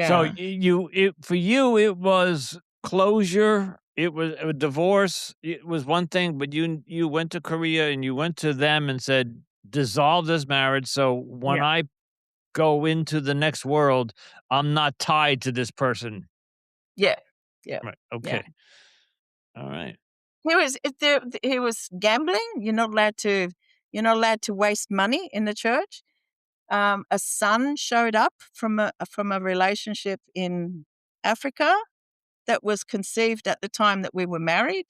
So Yeah. for you, it was closure. It was a divorce. It was one thing, but you went to Korea and you went to them and said, dissolve this marriage. So when Yeah. I go into the next world, I'm not tied to this person. Yeah. Yeah. Right. Yeah. Okay. All right. He was gambling. You're not allowed to waste money in the church. A son showed up from a relationship in Africa that was conceived at the time that we were married.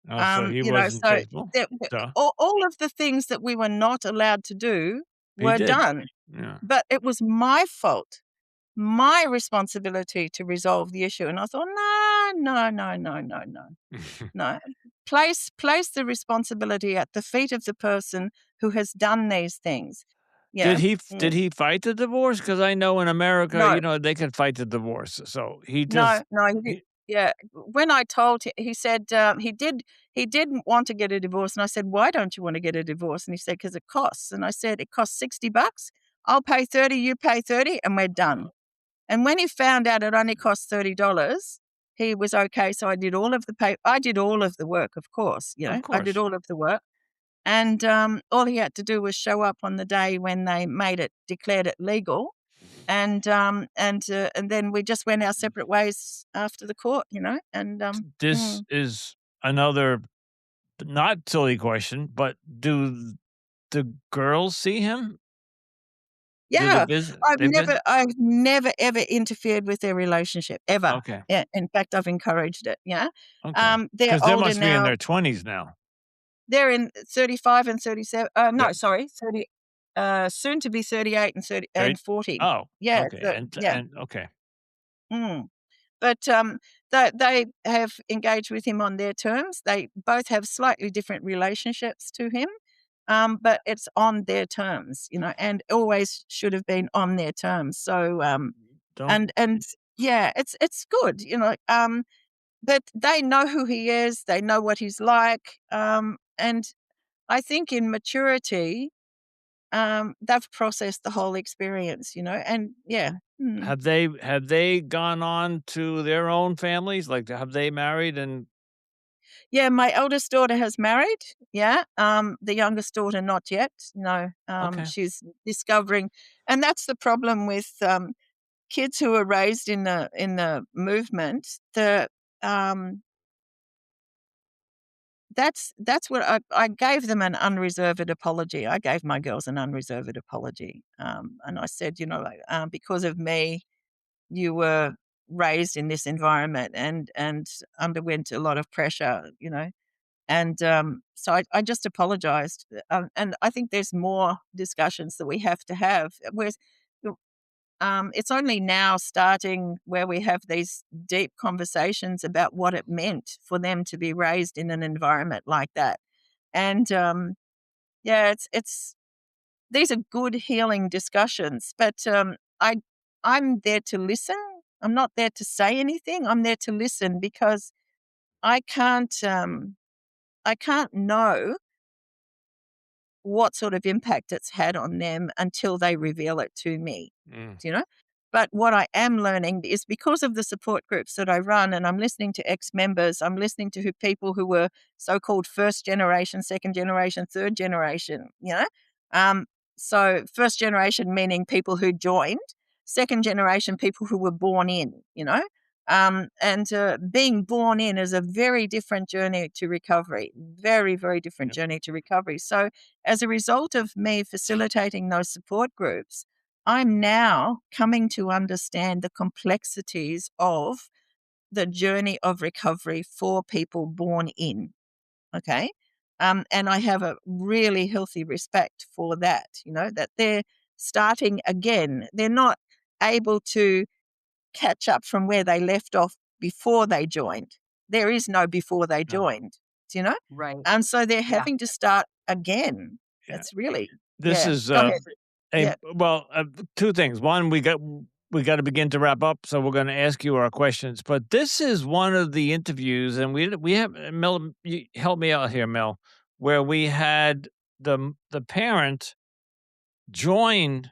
Oh, so he wasn't So faithful. there, Duh. all of the things that we were not allowed to do He were did. done, Yeah. but it was my fault. my responsibility to resolve the issue. And I thought, no. Place the responsibility at the feet of the person who has done these things. Yeah. Did he fight the divorce? Because I know in America, No, they can fight the divorce. So he no, just no. he, Yeah. When I told him, he said he didn't want to get a divorce. And I said, why don't you want to get a divorce? And he said, because it costs. And I said, it costs $60. I'll pay 30, you pay 30, and we're done. And when he found out it only cost $30, he was okay. So I did all of the work, of course. of I course. did all of the work. And all he had to do was show up on the day when they declared it legal. And then we just went our separate ways after the court, and This is another not silly question, but do the girls see him? Do they yeah, visit? I've They visit? never ever interfered with their relationship ever. Okay. Yeah, in fact, I've encouraged it. Yeah, Okay. they're Because they older must be in now. their 20s now. They're in 35 and 37. No, Yeah. sorry, 30. Soon to be 38 and 30 Right? and 40. Oh, Yeah, okay. yeah. And okay. Mm. But they have engaged with him on their terms. They both have slightly different relationships to him, but it's on their terms, and always should have been on their terms. So Don't and yeah, it's good, but they know who he is. They know what he's like, and I think in maturity, they've processed the whole experience, and yeah. have they gone on to their own families? Like, have they married and Yeah, my eldest daughter has married. Yeah. The youngest daughter not yet. No. okay. She's discovering, and that's the problem with kids who are raised in the movement. That's what I gave them an unreserved apology. I gave my girls an unreserved apology, and I said, because of me, you were raised in this environment and underwent a lot of pressure. And so I just apologized. And I think there's more discussions that we have to have. It's only now starting where we have these deep conversations about what it meant for them to be raised in an environment like that. And yeah, it's these are good healing discussions. But I'm there to listen. I'm not there to say anything. I'm there to listen because I can't. I can't know what sort of impact it's had on them until they reveal it to me, Mm. you know? But what I am learning is because of the support groups that I run, and I'm listening to ex-members, I'm listening to people who were so-called first generation, second generation, third generation, so first generation meaning people who joined, second generation people who were born in, and being born in is a very different journey to recovery, very, very different Yep. journey to recovery. So as a result of me facilitating those support groups, I'm now coming to understand the complexities of the journey of recovery for people born in. Okay. And I have a really healthy respect for that, that they're starting again. They're not able to catch up from where they left off before they joined. There is no before they No. joined, you know? Right. And so they're Yeah. having to start again. Yeah. It's really, This yeah. is Go ahead. Yeah. well, two things. One, we got to begin to wrap up, so we're going to ask you our questions. But this is one of the interviews, and we have Mel. You help me out here, Mel, where we had the parent join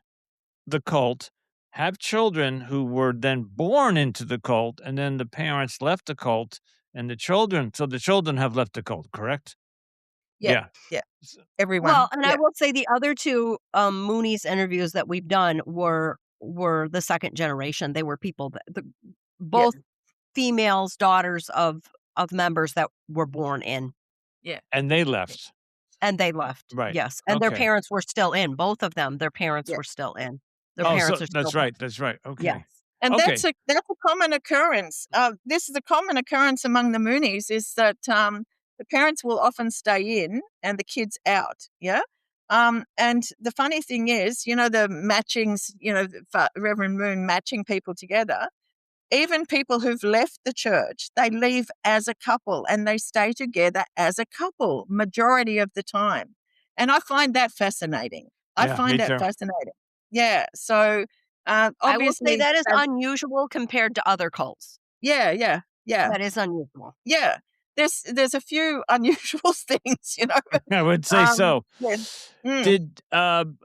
the cult, have children who were then born into the cult, and then the parents left the cult, and the children have left the cult. Correct? Yeah. Yeah. S- Everyone. Well, and I Yeah. will say the other two Moonies interviews that we've done were the second generation. They were people that both females, daughters of members that were born in, Yeah. And they left. and they left. Right. Yes, and their Okay. parents were still in. Both of them, their parents Yeah. were still in. Their Oh, parents so are still that's right. That's right. Okay. Yes. And Okay. that's a common occurrence. This is a common occurrence among the Moonies is that the parents will often stay in and the kids out. Yeah. And the funny thing is, the matchings, Reverend Moon matching people together, even people who've left the church, they leave as a couple and they stay together as a couple majority of the time. And I find that fascinating. Me too. Yeah. So I will say obviously that is unusual compared to other cults. Yeah. That is unusual. Yeah. There's a few unusual things, I would say so. Yeah. Did I'm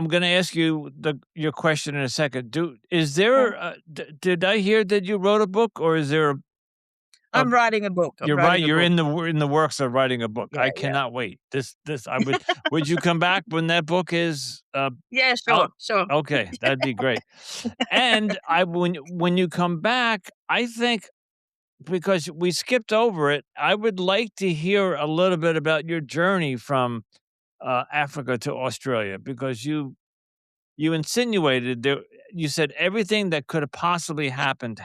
going to ask you your question in a second. Is there? Did I hear that you wrote a book, or is there? I'm writing a book. You're right. You're in the works of writing a book. Yeah, I cannot wait. I would. Would you come back when that book is? Yeah, sure, sure. Okay, that'd be great. And when you come back, I think, because we skipped over it, I would like to hear a little bit about your journey from Africa to Australia, because you insinuated there. You said everything that could have possibly happened.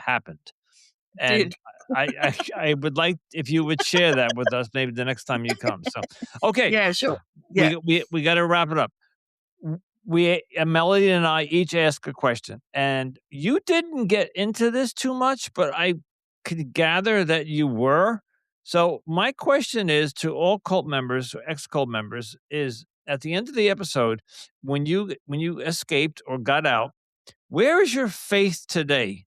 And Did. I would like if you would share that with us maybe the next time you come. So, okay. Yeah, sure. Yeah. We got to wrap it up. Melody and I each ask a question, and you didn't get into this too much, but I could gather that you were. So my question is to all cult members or ex-cult members is, at the end of the episode, when you escaped or got out, where is your faith today?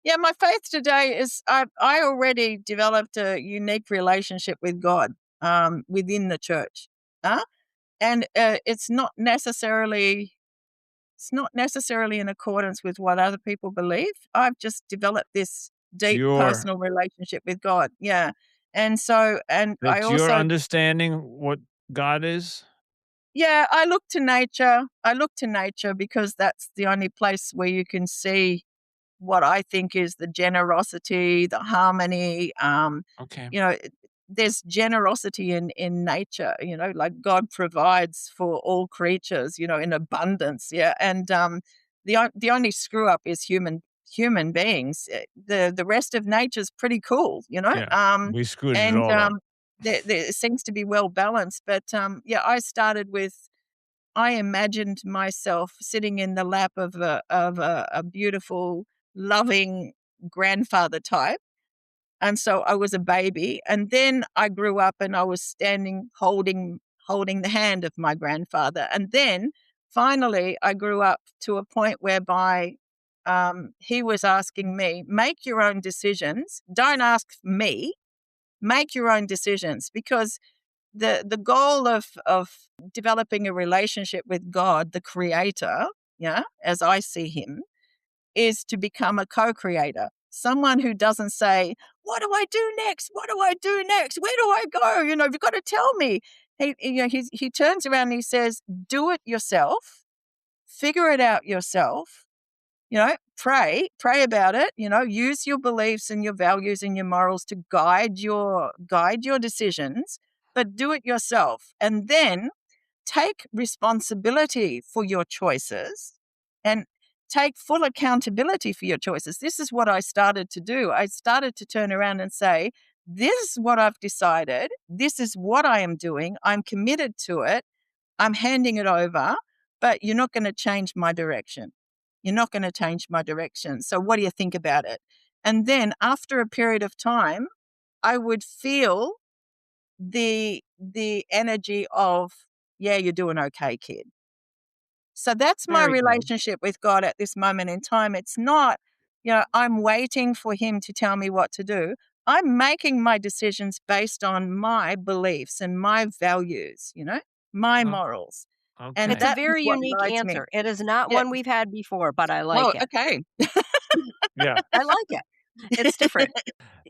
Yeah, my faith today is I already developed a unique relationship with God within the church. And it's not necessarily in accordance with what other people believe. I've just developed this deep personal relationship with God. Yeah. And so, I also, you're understanding what God is? Yeah, I look to nature because that's the only place where you can see what I think is the generosity, the harmony. Okay. There's generosity in nature, like God provides for all creatures, in abundance. Yeah. And the only screw up is human beings. The rest of nature's pretty cool, Yeah, we screwed it all up. There seems to be well balanced. But I imagined myself sitting in the lap of a beautiful, loving grandfather type. And so I was a baby. And then I grew up and I was standing holding the hand of my grandfather. And then finally I grew up to a point whereby he was asking me, make your own decisions. Don't ask me, make your own decisions. Because the goal of developing a relationship with God, the creator, as I see him, is to become a co-creator. Someone who doesn't say, what do I do next? What do I do next? Where do I go? You've got to tell me. He turns around and he says, do it yourself, figure it out yourself, pray about it, use your beliefs and your values and your morals to guide your decisions, but do it yourself. And then take responsibility for your choices and take full accountability for your choices. This is what I started to do. I started to turn around and say, this is what I've decided. This is what I am doing. I'm committed to it. I'm handing it over, but you're not going to change my direction. You're not going to change my direction. So what do you think about it? And then after a period of time, I would feel the energy of, yeah, you're doing okay, kid. So that's my relationship with God at this moment in time. It's not, I'm waiting for him to tell me what to do. I'm making my decisions based on my beliefs and my values, my morals. Okay. And it's a very unique answer. It is not one we've had before, but I like it. Okay. Yeah. I like it. It's different.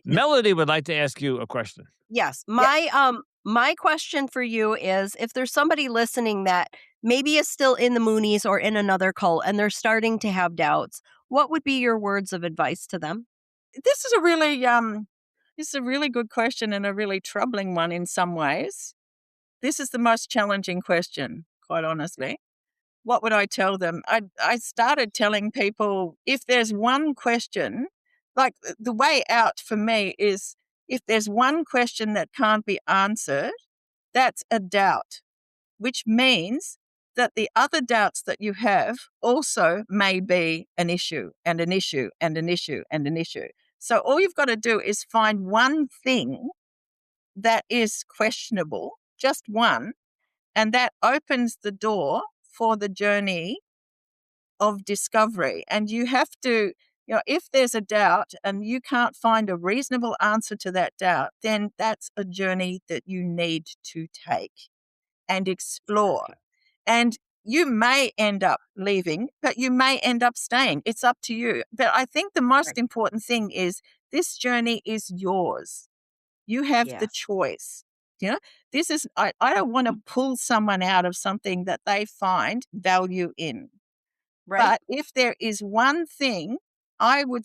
Melody would like to ask you a question. Yes. My question for you is, if there's somebody listening that maybe is still in the Moonies or in another cult and they're starting to have doubts, what would be your words of advice to them? This is a really good question and a really troubling one in some ways. This is the most challenging question, quite honestly. What would I tell them? I started telling people, if there's one question, like the way out for me is, if there's one question that can't be answered, that's a doubt, which means that the other doubts that you have also may be an issue and an issue and an issue and an issue. So all you've got to do is find one thing that is questionable, just one, and that opens the door for the journey of discovery. And you have to, if there's a doubt and you can't find a reasonable answer to that doubt, then that's a journey that you need to take and explore. And you may end up leaving, but you may end up staying. It's up to you. But I think the most important thing is this journey is yours. You have the choice. This is, I don't want to pull someone out of something that they find value in. Right. But if there is one thing, I would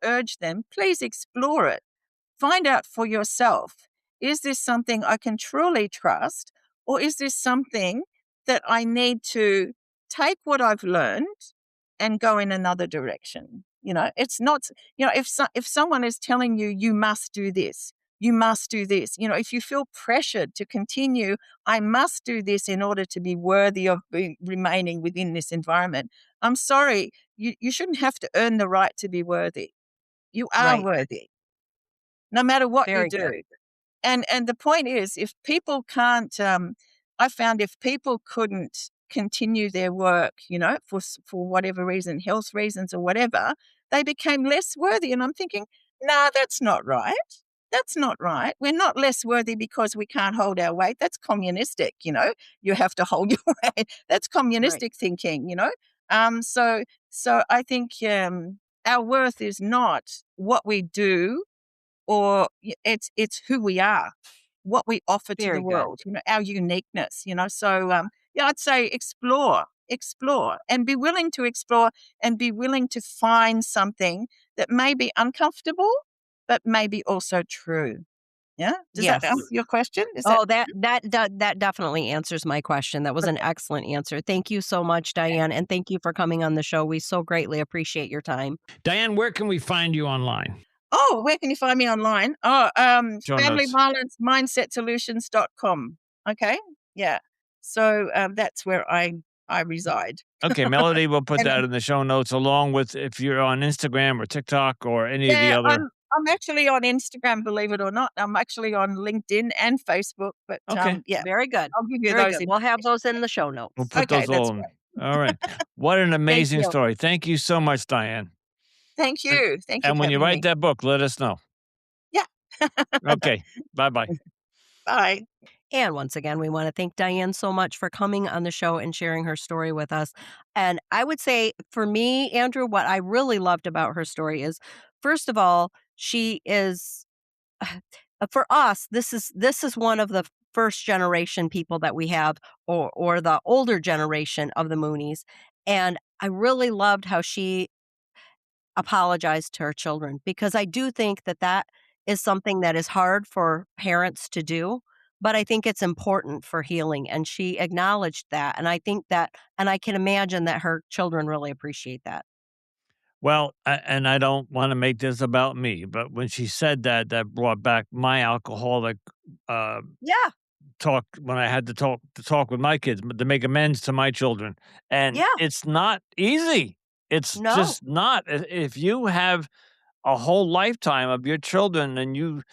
urge them, please explore it. Find out for yourself, is this something I can truly trust, or is this something that I need to take what I've learned and go in another direction? It's not, if someone is telling you, you must do this, you must do this, if you feel pressured to continue, I must do this in order to be worthy of remaining within this environment. I'm sorry, you shouldn't have to earn the right to be worthy. You are worthy, no matter what Very you do. good. And the point is, if people can't, I found if people couldn't continue their work, for whatever reason, health reasons or whatever, they became less worthy. And I'm thinking, nah, that's not right. That's not right. We're not less worthy because we can't hold our weight. That's communistic, You have to hold your weight. That's communistic thinking, So I think our worth is not what we do, or it's who we are, what we offer to Very the good. world, our uniqueness, So I'd say explore, and be willing to explore and be willing to find something that may be uncomfortable, but maybe also true. Yeah. Does that answer your question? That definitely answers my question. That was an excellent answer. Thank you so much, Diane, and thank you for coming on the show. We so greatly appreciate your time. Diane, where can we find you online? Oh, where can you find me online? Show notes. FamilyViolenceMindsetSolutions.com. Okay. Yeah. So that's where I reside. Okay, Melody, we'll put that in the show notes, along with if you're on Instagram or TikTok or any of the other. I'm actually on Instagram, believe it or not. I'm actually on LinkedIn and Facebook. But Okay. Very good. I'll give you Very those. good. We'll have those in the show notes. We'll put those all in. All right. What an amazing story. Thank you so much, Diane. Thank you. Thank you. And when you write that book, let us know. Yeah. Okay. Bye-bye. Bye. And once again, we want to thank Diane so much for coming on the show and sharing her story with us. And I would say for me, Andrew, what I really loved about her story is, first of all, she is, for us, this is one of the first generation people that we have, or the older generation of the Moonies. And I really loved how she apologized to her children, because I do think that is something that is hard for parents to do, but I think it's important for healing. And she acknowledged that. And I think that, and I can imagine that her children really appreciate that. Well, and I don't want to make this about me, but when she said that brought back my alcoholic talk when I had to talk with my kids, to make amends to my children. And it's not easy. It's just not. If you have a whole lifetime of your children, and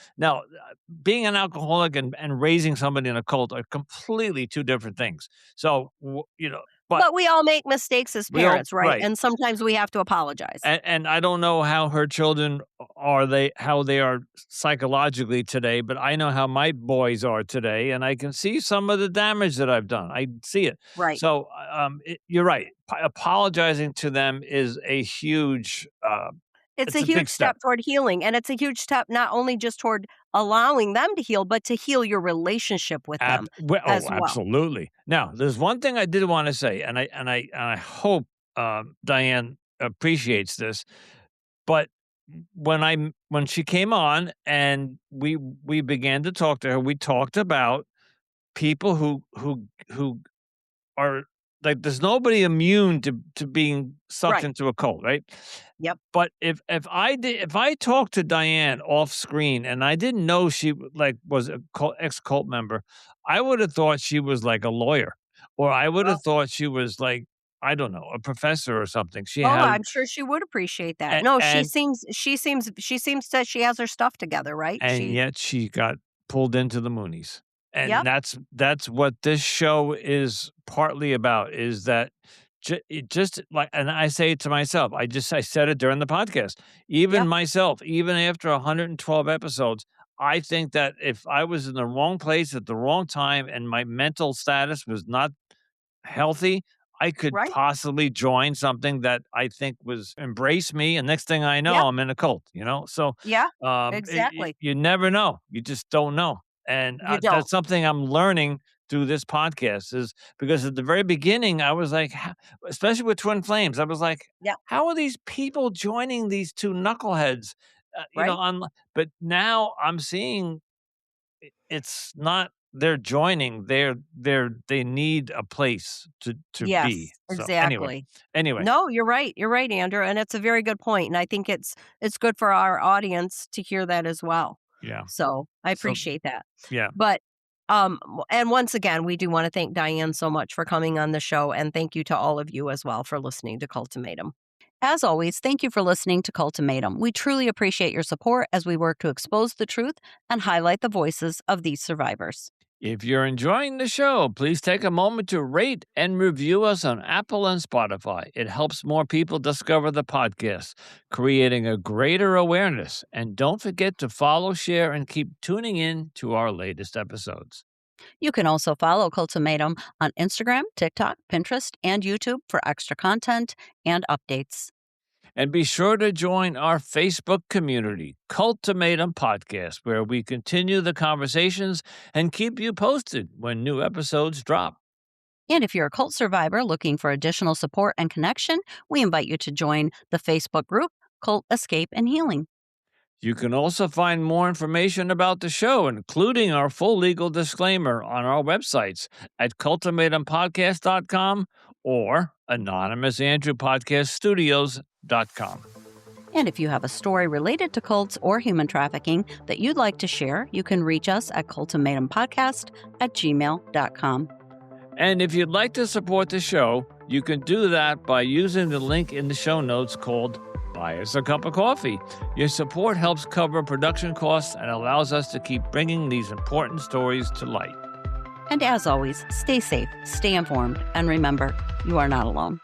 being an alcoholic and raising somebody in a cult are completely two different things. So, but we all make mistakes as parents, right? And sometimes we have to apologize. And I don't know how her children how they are psychologically today, but I know how my boys are today, and I can see some of the damage that I've done. I see it. Right. So, you're right. Apologizing to them is a huge. It's a huge step toward healing, and it's a huge step not only just toward allowing them to heal, but to heal your relationship with them as well. Absolutely. Now, there's one thing I did want to say, and I hope Diane appreciates this, but when she came on and we began to talk to her, we talked about people who are like there's nobody immune to being sucked Right. into a cult, right? Yep. But if I talked to Diane off screen and I didn't know she like was a ex cult member, I would have thought she was like a lawyer, or I would Well, have thought she was like, I don't know, a professor or something. She oh, had I'm sure she would appreciate that. No, and she seems that she has her stuff together, right? and yet she got pulled into the Moonies. And Yep. that's what this show is partly about, is that it just like, and I say it to myself, I said it during the podcast, even Yep. myself, even after 112 episodes, I think that if I was in the wrong place at the wrong time and my mental status was not healthy, I could Right. possibly join something that I think was embrace me, and next thing I know, Yep. I'm in a cult, you know? So, Yeah. Exactly. you never know. You just don't know. And, You don't. that's something I'm learning through this podcast, is because at the very beginning, I was like, "Ho," especially with Twin Flames, I was like, Yeah. "How are these people joining these 2 knuckleheads?" Right. But now I'm seeing it's not they're joining, they need a place to be. Yes, So, anyway. exactly. Anyway, No, you're right. You're right, Andrew, and it's a very good point, and I think it's good for our audience to hear that as well. yeah. So, I So, appreciate that. yeah. But, and once again, we do wanna thank Diane so much for coming on the show, and thank you to all of you as well for listening to Cultimatum. As always, thank you for listening to Cultimatum. We truly appreciate your support as we work to expose the truth and highlight the voices of these survivors. If you're enjoying the show, please take a moment to rate and review us on Apple and Spotify. It helps more people discover the podcast, creating a greater awareness. And don't forget to follow, share, and keep tuning in to our latest episodes. You can also follow Cultimatum on Instagram, TikTok, Pinterest, and YouTube for extra content and updates. And be sure to join our Facebook community, Cultimatum Podcast, where we continue the conversations and keep you posted when new episodes drop. And if you're a cult survivor looking for additional support and connection, we invite you to join the Facebook group Cult Escape and Healing. You can also find more information about the show, including our full legal disclaimer, on our websites at cultimatumpodcast.com or anonymousandrewpodcaststudios.com. And if you have a story related to cults or human trafficking that you'd like to share, you can reach us at cultimatumpodcast@gmail.com. And if you'd like to support the show, you can do that by using the link in the show notes called Buy Us a Cup of Coffee. Your support helps cover production costs and allows us to keep bringing these important stories to light. And as always, stay safe, stay informed, and remember, you are not alone.